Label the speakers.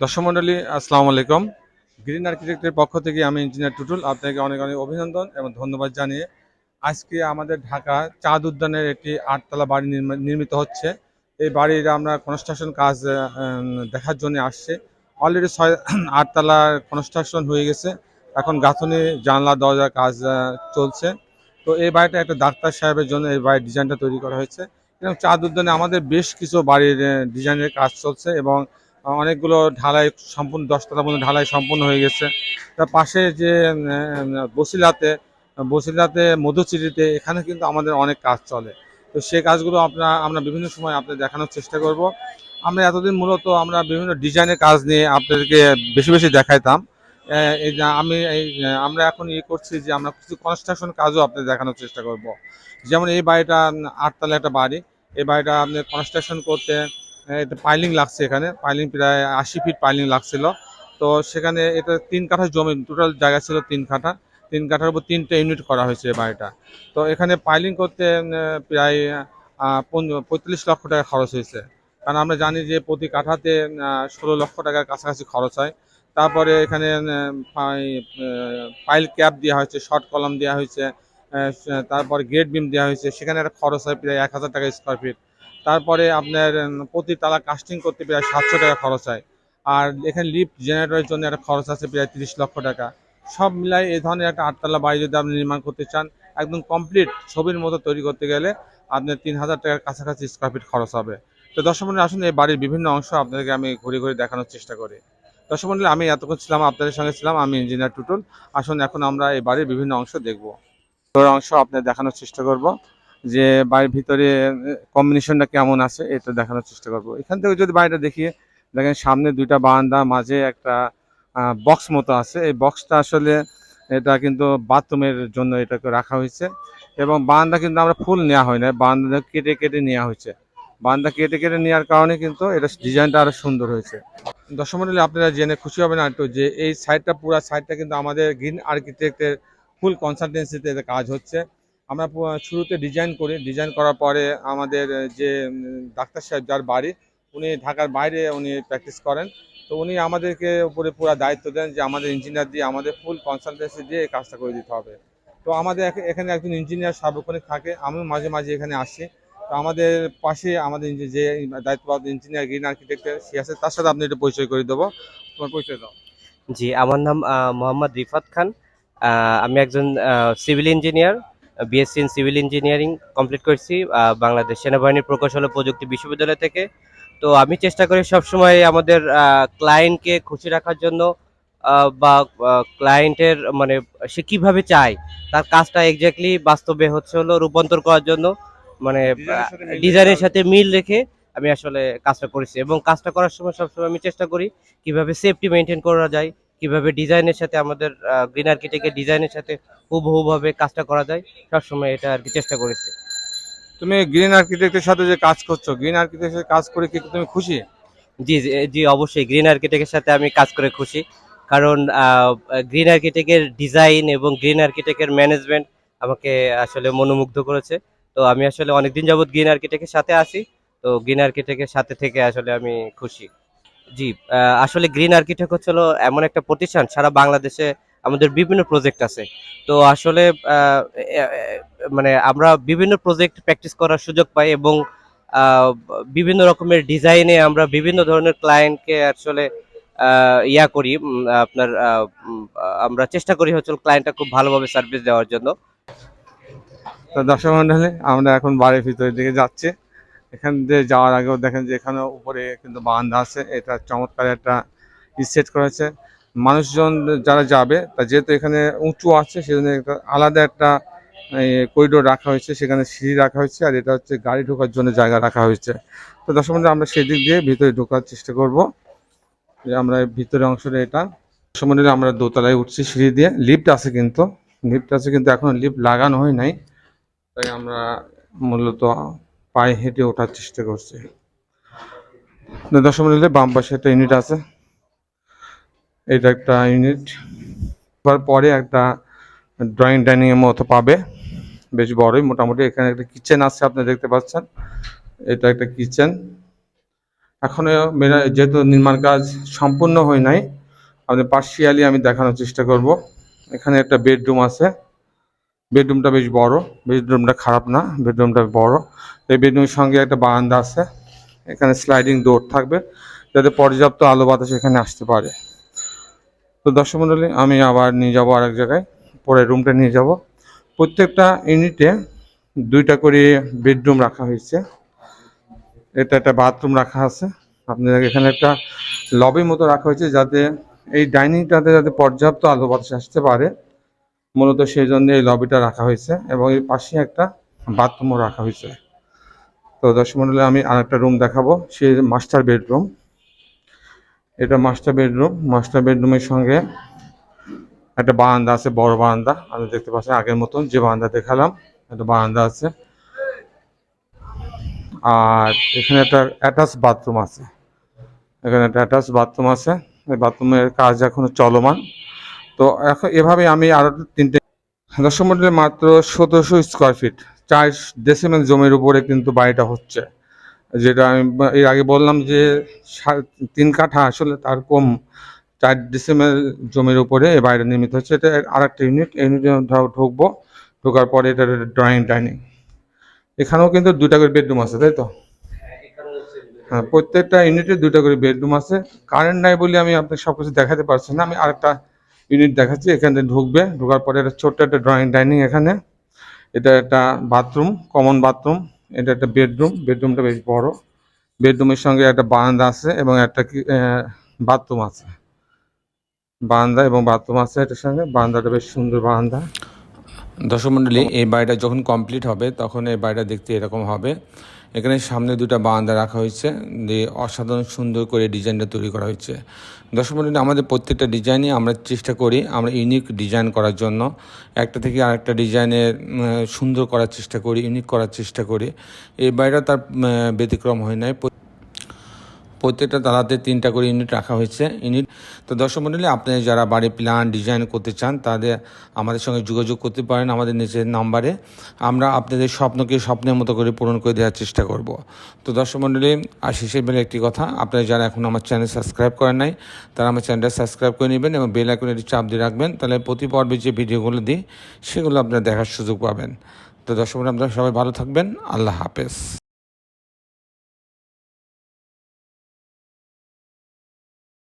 Speaker 1: দর্শক মণ্ডলী আসসালামু আলাইকুম। গ্রিন আর্কিটেক্টের পক্ষ থেকে আমি ইঞ্জিনিয়ার টুটুল আপনাকে অনেক অনেক অভিনন্দন এবং ধন্যবাদ জানিয়ে আজকে আমাদের ঢাকা চাঁদ উদ্যানের একটি 8 তলা বাড়ি নির্মিত হচ্ছে। এই বাড়ির আমরা কনস্ট্রাকশন কাজ দেখার জন্য আসছে। অলরেডি 8 তলা কনস্ট্রাকশন হয়ে গেছে। এখন গাঁথনি জানলা দরজার কাজ চলছে। তো এই বাড়িটা একটা ডাক্তার সাহেবের জন্য এই বাড়ির ডিজাইনটা তৈরি করা হয়েছে এবং চাঁদ উদ্যানে আমাদের বেশ কিছু বাড়ির ডিজাইনের কাজ চলছে এবং অনেকগুলো ঢালাই সম্পূর্ণ 10 তলা পর্যন্ত ঢালাই সম্পূর্ণ হয়ে গেছে। তার পাশে যে বসিলাতে বসিলাতে মধুচিরিতে এখানে কিন্তু আমাদের অনেক কাজ চলে। তো সেই কাজগুলো আমরা বিভিন্ন সময় আপনাদের দেখানোর চেষ্টা করব। আমরা এতদিন মূলত আমরা বিভিন্ন ডিজাইনের কাজ নিয়ে আপনাদেরকে বেশি বেশি দেখাইতাম। এই যে আমরা এখন করছি যে আমরা কিছু কনস্ট্রাকশন কাজও আপনাদের দেখানোর চেষ্টা করব। যেমন এই বাড়িটা 8 তলা একটা বাড়ি। এই বাড়িটা আপনি কনস্ট্রাকশন করতে এটা পাইলিং লাগছে, এখানে পাইলিং প্রায় 80 ফিট পাইলিং লাগছিল। তো সেখানে এটা 3 কাঠা জমি, টোটাল জায়গা ছিল 3 কাঠা। 3 কাঠার উপর 3টে ইউনিট করা হয়েছে এই বাড়িটা। তো এখানে পাইলিং করতে প্রায় 45 লক্ষ টাকা খরচ হয়েছে। কারণ আমরা জানি যে প্রতি কাঠাতে 16 লক্ষ টাকার কাছাকাছি খরচ হয়। তারপরে এখানে পাইল ক্যাপ দেওয়া হয়েছে, শর্ট কলাম দেওয়া হয়েছে, তারপরে গেট বিম দেওয়া হয়েছে, সেখানে একটা খরচ হয় প্রায় 1000 টাকা স্কোয়ার ফিট। তারপরে আপনার প্রতি তালা কাস্টিং করতে প্রায় 700 টাকা খরচ হয়। আর এখানে লিফট জেনারেটরের জন্য একটা খরচ আছে প্রায় 30 লক্ষ টাকা। সব মিলাই এই ধরনের একটা 8 তলা বাড়ি যদি আপনি নির্মাণ করতে চান, একদম কমপ্লিট ছবির মতো তৈরি করতে গেলে আপনার 3000 টাকার কাছাকাছি স্কোয়ার ফিট খরচ হবে। তো দর্শক মন্ডলী আসুন এই বাড়ির বিভিন্ন অংশ আপনাদেরকে আমি ঘুরে ঘুরে দেখানোর চেষ্টা করি। দর্শক মন্ডলী আমি এতক্ষণ ছিলাম আপনাদের সঙ্গে ছিলাম, আমি ইঞ্জিনিয়ার টুটুল। আসুন এখন আমরা এই বাড়ির বিভিন্ন অংশ দেখব, অংশ আপনাদের দেখানোর চেষ্টা করব যে বাড়ির ভিতরে কম্বিনেশনটা কেমন আছে এটা দেখানোর চেষ্টা করব। এখান থেকে যদি বাড়িটা দেখিয়ে দেখেন, সামনে 2টা বারান্দা, মাঝে একটা বক্স মতো আছে। এই বক্সটা আসলে এটা কিন্তু বাথরুমের জন্য এটাকে রাখা হয়েছে এবং বারান্দা কিন্তু আমরা ফুল নেওয়া হয় না, বারান্দা কেটে কেটে নেওয়া হয়েছে। বারান্দা কেটে কেটে নেওয়ার কারণে কিন্তু এটা ডিজাইনটা আরো সুন্দর হয়েছে। দর্শক মণ্ডলী আপনারা জেনে খুশি হবেন একটু যে এই সাইডটা, পুরো সাইডটা কিন্তু আমাদের গ্রিন আর্কিটেক্টের ফুল কনসালটেন্সিতে কাজ হচ্ছে। আমরা শুরুতে ডিজাইন করি, ডিজাইন করার পরে আমাদের যে ডাক্তার সাহেব যার বাড়ি, উনি ঢাকার বাইরে উনি প্র্যাকটিস করেন। তো উনি আমাদেরকে উপরে পুরো দায়িত্ব দেন যে আমাদের ইঞ্জিনিয়ার দিয়ে আমাদের ফুল কনসালটেন্সি দিয়ে এই কাজটা করে দিতে হবে। তো আমাদের এখানে একজন ইঞ্জিনিয়ার সার্বক্ষণিক থাকে, আমিও মাঝে মাঝে এখানে আসি। তো আমাদের পাশে আমাদের যে দায়িত্বপ্রাপ্ত ইঞ্জিনিয়ার গ্রিন আর্কিটেক্টের সে আছে, তার সাথে আপনি একটু পরিচয় করে দেবো। তোমার পরিচয় দাও।
Speaker 2: জি, আমার নাম মোহাম্মদ রিফাত খান। আমি একজন civil engineer, BSc in civil engineering complete করছি বাংলাদেশ সেনাবাহিনীর প্রকৌশল ও প্রযুক্তি বিশ্ববিদ্যালয় থেকে। তো আমি চেষ্টা করি সবসময় আমাদের ক্লায়েন্টকে খুশি রাখার জন্য, বা ক্লায়েন্টের মানে সে কিভাবে চায় তার কাজটা এক্স্যাক্টলি বাস্তবে হচ্ছে হলো রূপান্তর করার জন্য, মানে ডিজাইনের সাথে মিল রেখে আমি আসলে কাজটা করেছি। এবং কাজটা করার সময় সবসময় আমি চেষ্টা করি কিভাবে সেফটি মেনটেন করা যায়, কিভাবে ডিজাইনের সাথে আমাদের গ্রিন আর্কিটেক্টের ডিজাইনের সাথে হুবহুভাবে কাজটা করা যায়, সবসময় এটা আর কি চেষ্টা করেছি।
Speaker 1: তুমি গ্রিন আর্কিটেক্টের সাথে যে কাজ করছো, গ্রিন আর্কিটেক্টের কাজ করে কি তুমি খুশি?
Speaker 2: জি জি জি, অবশ্যই গ্রিন আর্কিটেক্টের সাথে আমি কাজ করে খুশি। কারণ গ্রিন আর্কিটেক্টের ডিজাইন এবং গ্রিন আর্কিটেক্টের ম্যানেজমেন্ট আমাকে আসলে মনোমুগ্ধ করেছে। তো আমি আসলে অনেকদিন যাবত গ্রিন আর্কিটেক্টের সাথে আছি। তো গ্রিন আর্কিটেক্টের সাথে থেকে আসলে আমি খুশি। জি, আসলে গ্রিন আর্কিটেক্ট হচ্ছে হলো এমন একটা প্রতিষ্ঠান, সারা বাংলাদেশে আমাদের বিভিন্ন প্রজেক্ট আছে। তো আসলে আহ, এ- এ- মানে আমরা বিভিন্ন প্রজেক্ট প্র্যাকটিস করার সুযোগ পাই এবং বিভিন্ন রকমের ডিজাইনে আমরা বিভিন্ন ধরনের ক্লায়েন্টকে আসলে করি, আপনার আমরা চেষ্টা করি হচ্ছে ক্লায়েন্টটা খুব ভালোভাবে সার্ভিস দেওয়ার জন্য।
Speaker 1: তো দর্শক মন্ডলী আমরা এখন বাড়ির ভিতরের দিকে যাচ্ছি। এখান দিয়ে যাওয়ার আগেও দেখেন যে এখানে উপরে কিন্তু বারান্দা আছে, এটা চমৎকার একটা সেট করেছে। মানুষজন যারা যাবে তা যেহেতু এখানে উঁচু আছে, সেজন্য আলাদা একটা করিডোর রাখা হয়েছে, সেখানে সিঁড়ি রাখা হয়েছে, আর এটা হচ্ছে গাড়ি ঢোকার জন্য জায়গা রাখা হয়েছে। তো দর্শক মন্ডলী আমরা সেদিক দিয়ে ভিতরে ঢোকার চেষ্টা করব। যে আমরা ভিতরের অংশটা এটা। দর্শক মন্ডলী আমরা দোতলায় উঠছি সিঁড়ি দিয়ে, লিফট আছে কিন্তু, লিফট আছে কিন্তু এখনো লিফট লাগানো হয় নাই। তাই আমরা মূলত পায়ে হেঁটে ওঠার চেষ্টা করছি। দর্শক মন্ডলী বাম পাশে একটা ইউনিট আছে, এটা একটা ইউনিট। পরে একটা ড্রয়িং ডাইনিং এর মতো পাবে, বেশ বড়ই মোটামুটি। এখানে একটা কিচেন আছে, আপনি দেখতে পাচ্ছেন, এটা একটা কিচেন। এখনো যেহেতু নির্মাণ কাজ সম্পূর্ণ হয় নাই, আপনাদের পার্শিয়ালি আমি দেখানোর চেষ্টা করব। এখানে একটা বেডরুম আছে, বেডরুমটা বেশ বড়, বেডরুমটা খারাপ না, বেডরুমটা বড়। এই বেডরুমের সঙ্গে একটা বারান্দা আছে, এখানে স্লাইডিং ডোর থাকবে যাতে পর্যাপ্ত আলো বাতাস এখানে আসতে পারে। তো দর্শক মণ্ডলী, আমি আবার নিয়ে যাব আরেক জায়গায়, পরে রুমটা নিয়ে যাব। প্রত্যেকটা ইউনিটে দুইটা করে বেডরুম রাখা হয়েছে। এটা একটা বাথরুম রাখা আছে, আপনাদের এখানে একটা লবির মতো রাখা হয়েছে যাতে এই ডাইনিংটাতে যাতে পর্যাপ্ত আলো বাতাস আসতে পারে, মূলত সেই জন্য এই লবিটা রাখা হয়েছে এবং এর পাশে একটা বাথরুমও রাখা হয়েছে। তো দর্শক মণ্ডলী, আমি আরেকটা রুম দেখাবো, সেই মাস্টার বেডরুম। এটা মাস্টার বেডরুম, মাস্টার বেডরুমের সঙ্গে একটা বারান্দা আছে, বড় বারান্দা। আপনি দেখতে পাচ্ছেন আগের মতন যে বারান্দা দেখালাম, একটা বারান্দা আছে। আর এখানে একটা অ্যাটাচ বাথরুম আছে, এখানে একটা অ্যাটাচ বাথরুম আছে। এই বাথরুমের কাজ এখনো চলমান। তো এখন এভাবে আমি আরো 3টে, দর্শক মণ্ডলী, মাত্র 1700 স্কোয়ার ফিট, 4 ডেসিমেল জমির উপরে কিন্তু বাড়িটা হচ্ছে। যেটা আমি এর আগে বললাম যে 3 কাঠা, আসলে তার কম, 4 ডেসিমেল জমির উপরে এই বাড়িটা নির্মিত হচ্ছে। এটা আরেকটা ইউনিট, ইউনিটে ঢুকবো, ঢোকার পরে এটা ড্রয়িং ডাইনিং। এখানেও কিন্তু 2টা করে বেডরুম আছে, তাই তো? হ্যাঁ, প্রত্যেকটা ইউনিটে 2টা করে বেডরুম আছে। কারেন্ট নাই বলে আমি আপনাকে সব কিছু দেখাতে পারছি না। আমি আরেকটা ইউনিট দেখাচ্ছি, এখানে ঢুকবে, ঢোকার পরে একটা ছোট্ট একটা ড্রয়িং ডাইনিং এখানে। এটা একটা বাথরুম, কমন বাথরুম। এটা একটা বেডরুম, বেডরুমটা বেশ বড়। বেডরুমের সঙ্গে একটা বারান্দা আছে এবং একটা বাথরুম আছে, বারান্দা এবং বাথরুম আছে এটার সঙ্গে। বারান্দাটা বেশ সুন্দর বারান্দা। দর্শক মণ্ডলী, এই বাড়িটা যখন কমপ্লিট হবে তখন এই বাড়িটা দেখতে এরকম হবে। এখানে সামনে 2টা বারান্দা রাখা হয়েছে, দিয়ে অসাধারণ সুন্দর করে ডিজাইনটা তৈরি করা হয়েছে। দর্শক মণ্ডলী, আমাদের প্রত্যেকটা ডিজাইনই আমরা চেষ্টা করি আমরা ইউনিক ডিজাইন করার জন্য, একটা থেকে আরেকটা ডিজাইনের সুন্দর করার চেষ্টা করি, ইউনিক করার চেষ্টা করি। এই বাড়িটা তার ব্যতিক্রম হয় নাই। প্রত্যেকটা তালাতে 3টা করে ইউনিট রাখা হয়েছে। তো দর্শক মণ্ডলী, আপনি যারা বাড়ি প্ল্যান ডিজাইন করতে চান তাদের আমাদের সঙ্গে যোগাযোগ করতে পারেন আমাদের নিচের নাম্বারে। আমরা আপনাদের স্বপ্নকে স্বপ্নের মতো করে পূরণ করে দেওয়ার চেষ্টা করব। তো দর্শক মণ্ডলী, আর শেষের বেলা একটি কথা, আপনারা যারা এখন আমার চ্যানেল সাবস্ক্রাইব করেন নাই তারা আমার চ্যানেলটা সাবস্ক্রাইব করে নেবেন এবং বেল আইকনে চাপ দিয়ে রাখবেন, তাহলে প্রতি পর্বে যে ভিডিওগুলো দিই সেগুলো আপনারা দেখার সুযোগ পাবেন। তো দর্শক মণ্ডলী, আপনারা সবাই ভালো থাকবেন। আল্লাহ হাফেজ।